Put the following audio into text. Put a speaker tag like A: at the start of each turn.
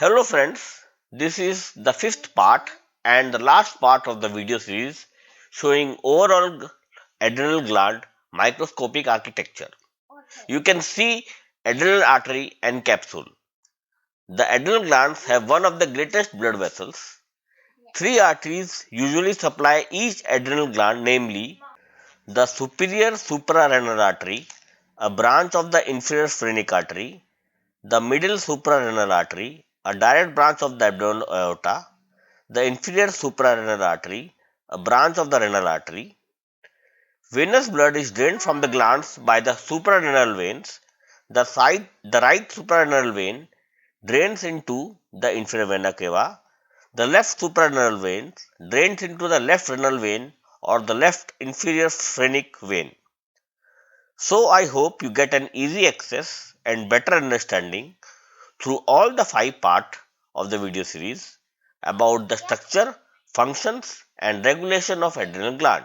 A: Hello friends, this is the fifth part and the last part of the video series showing overall adrenal gland microscopic architecture. You can see adrenal artery and capsule. The adrenal glands have one of the greatest blood vessels. Three arteries usually supply each adrenal gland, namely the superior suprarenal artery, a branch of the inferior phrenic artery, the middle suprarenal artery, a direct branch of the abdominal aorta, the inferior suprarenal artery, a branch of the renal artery. Venous blood is drained from the glands by the suprarenal veins. The right suprarenal vein drains into the inferior vena cava. The left suprarenal vein drains into the left renal vein or the left inferior phrenic vein. So I hope you get an easy access and better understanding through all the 5 parts of the video series about the structure, functions and regulation of adrenal gland.